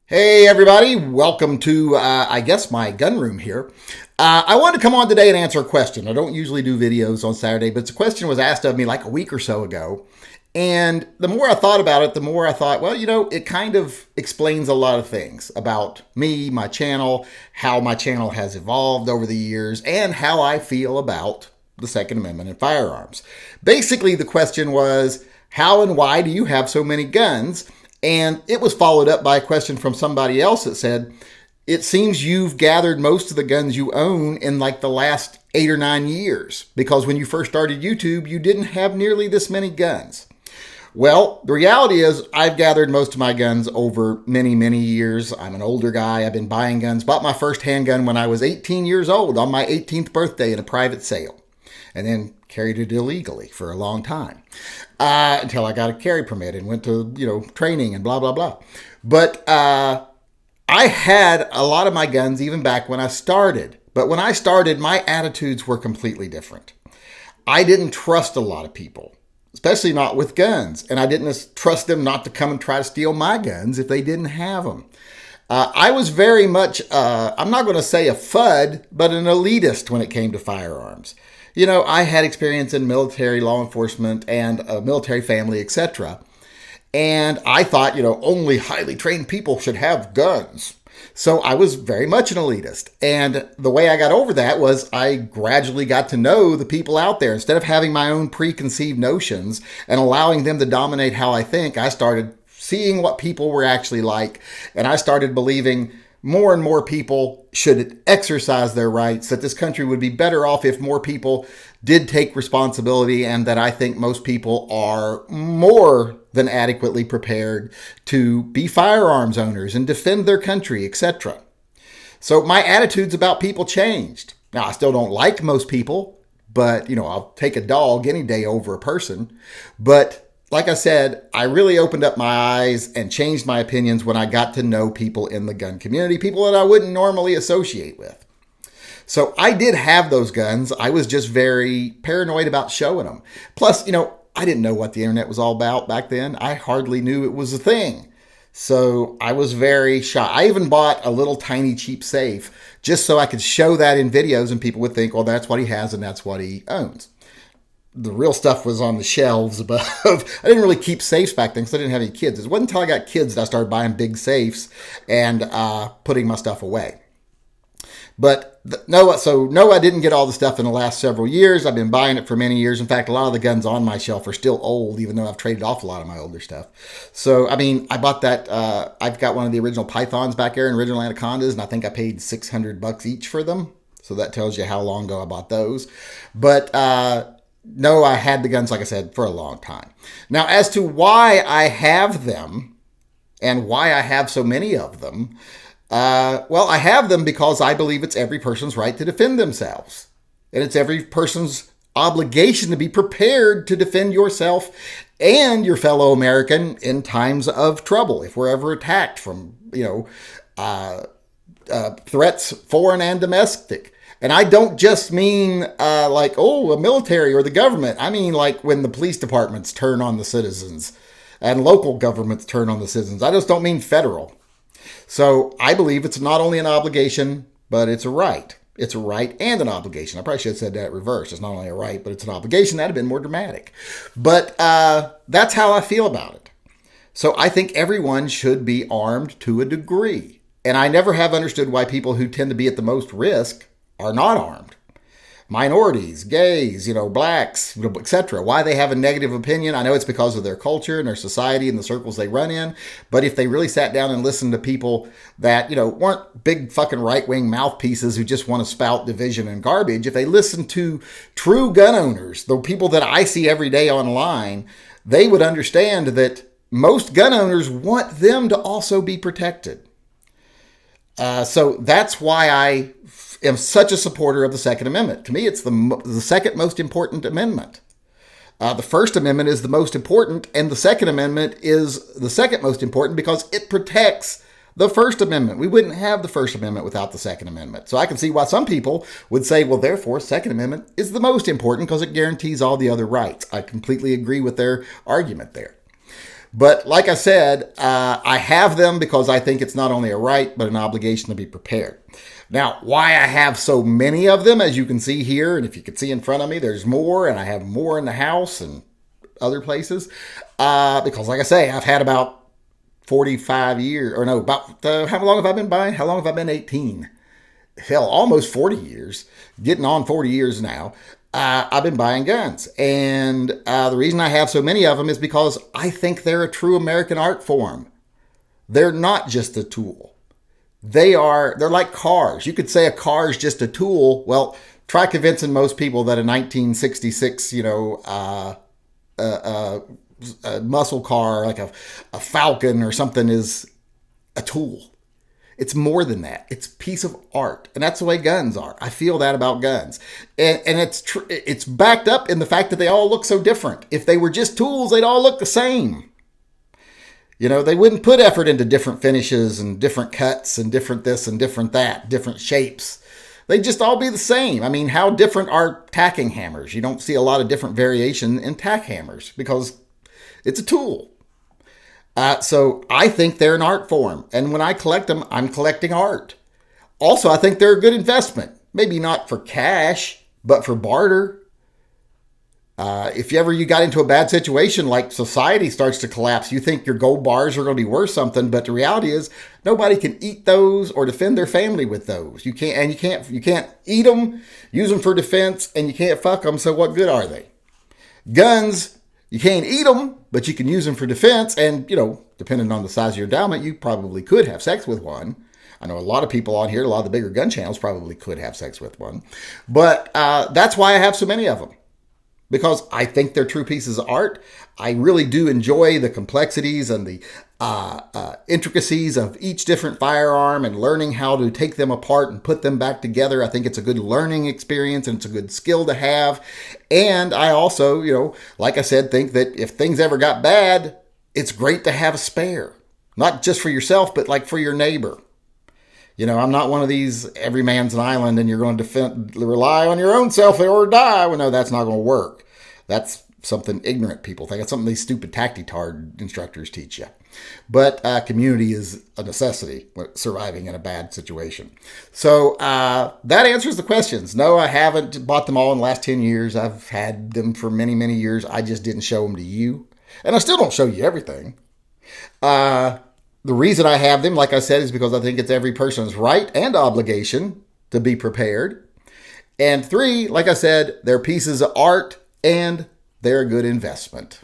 Hey everybody, welcome to, I guess, my gun room here. I wanted to come on today and answer a question. I don't usually do videos on Saturday, but the question was asked of me like a week or so ago. And the more I thought about it, the more I thought, well, it kind of explains a lot of things about me, my channel, how my channel has evolved over the years, and how I feel about the Second Amendment and firearms. Basically, the question was, how and why do you have so many guns? And it was followed up by a question from somebody else that said, it seems you've gathered most of the guns you own in like the last 8 or 9 years, because when you first started YouTube, you didn't have nearly this many guns. Well, the reality is I've gathered most of my guns over many, many years. I'm an older guy. I've been buying guns. Bought my first handgun when I was 18 years old on my 18th birthday in a private sale. And then carried it illegally for a long time until I got a carry permit and went to, training and blah, blah, blah. But I had a lot of my guns even back when I started. But when I started, my attitudes were completely different. I didn't trust a lot of people, especially not with guns. And I didn't trust them not to come and try to steal my guns if they didn't have them. I was very much, I'm not going to say a FUD, but an elitist when it came to firearms. I had experience in military, law enforcement, and a military family, etc. And I thought, only highly trained people should have guns. So I was very much an elitist. And the way I got over that was I gradually got to know the people out there. Instead of having my own preconceived notions and allowing them to dominate how I think, I started seeing what people were actually like. And I started believing more and more people should exercise their rights, that this country would be better off if more people did take responsibility, and that I think most people are more than adequately prepared to be firearms owners and defend their country, etc. So my attitudes about people changed. Now, I still don't like most people, but, I'll take a dog any day over a person. But like I said, I really opened up my eyes and changed my opinions when I got to know people in the gun community, people that I wouldn't normally associate with. So I did have those guns. I was just very paranoid about showing them. Plus, I didn't know what the internet was all about back then. I hardly knew it was a thing. So I was very shy. I even bought a little tiny cheap safe just so I could show that in videos and people would think, well, that's what he has and that's what he owns. The real stuff was on the shelves above. I didn't really keep safes back then because I didn't have any kids. It wasn't until I got kids that I started buying big safes and putting my stuff away. But no, I didn't get all the stuff in the last several years. I've been buying it for many years. In fact, a lot of the guns on my shelf are still old, even though I've traded off a lot of my older stuff. So, I bought that. I've got one of the original Pythons back there and original Anacondas, and I think I paid $600 each for them. So that tells you how long ago I bought those. But no, I had the guns, like I said, for a long time. Now, as to why I have them and why I have so many of them, well, I have them because I believe it's every person's right to defend themselves. And it's every person's obligation to be prepared to defend yourself and your fellow American in times of trouble. If we're ever attacked from, threats, foreign and domestic. And I don't just mean a military or the government. I mean like when the police departments turn on the citizens and local governments turn on the citizens. I just don't mean federal. So I believe it's not only an obligation, but it's a right. It's a right and an obligation. I probably should have said that reversed. It's not only a right, but it's an obligation. That'd have been more dramatic. But that's how I feel about it. So I think everyone should be armed to a degree. And I never have understood why people who tend to be at the most risk are not armed. Minorities, gays, blacks, etc. Why they have a negative opinion, I know it's because of their culture and their society and the circles they run in. But if they really sat down and listened to people that, weren't big fucking right-wing mouthpieces who just want to spout division and garbage, if they listened to true gun owners, the people that I see every day online, they would understand that most gun owners want them to also be protected. So that's why I am such a supporter of the Second Amendment. To me, it's the second most important amendment. The First Amendment is the most important, and the Second Amendment is the second most important because it protects the First Amendment. We wouldn't have the First Amendment without the Second Amendment. So I can see why some people would say, well, therefore, Second Amendment is the most important because it guarantees all the other rights. I completely agree with their argument there. But like I said, I have them because I think it's not only a right, but an obligation to be prepared. Now, why I have so many of them, as you can see here, and if you can see in front of me, there's more, and I have more in the house and other places. Because like I say, I've had about 45 years, or no, about, how long have I been buying? How long have I been? 18. Hell, almost 40 years, getting on 40 years now. I've been buying guns. And the reason I have so many of them is because I think they're a true American art form. They're not just a tool. They're like cars. You could say a car is just a tool. Well, try convincing most people that a 1966, a muscle car, like a Falcon or something, is a tool. It's more than that. It's a piece of art. And that's the way guns are. I feel that about guns. And it's backed up in the fact that they all look so different. If they were just tools, they'd all look the same. They wouldn't put effort into different finishes and different cuts and different this and different that, different shapes. They'd just all be the same. I mean, how different are tacking hammers? You don't see a lot of different variation in tack hammers because it's a tool. So I think they're an art form. And when I collect them, I'm collecting art. Also, I think they're a good investment. Maybe not for cash, but for barter. If you got into a bad situation, like society starts to collapse, you think your gold bars are going to be worth something, but the reality is nobody can eat those or defend their family with those. You can't eat them, use them for defense, and you can't fuck them. So what good are they? Guns, you can't eat them, but you can use them for defense. And, depending on the size of your endowment, you probably could have sex with one. I know a lot of people on here, a lot of the bigger gun channels probably could have sex with one. But that's why I have so many of them. Because I think they're true pieces of art. I really do enjoy the complexities and the intricacies of each different firearm and learning how to take them apart and put them back together. I think it's a good learning experience and it's a good skill to have. And I also, like I said, think that if things ever got bad, it's great to have a spare. Not just for yourself, but like for your neighbor. I'm not one of these every man's an island and you're going to rely on your own self or die. Well, no, that's not going to work. That's something ignorant people think. It's something these stupid tactitard instructors teach you. But community is a necessity when surviving in a bad situation. So that answers the questions. No, I haven't bought them all in the last 10 years. I've had them for many, many years. I just didn't show them to you. And I still don't show you everything. The reason I have them, like I said, is because I think it's every person's right and obligation to be prepared. And 3, like I said, they're pieces of art and they're a good investment.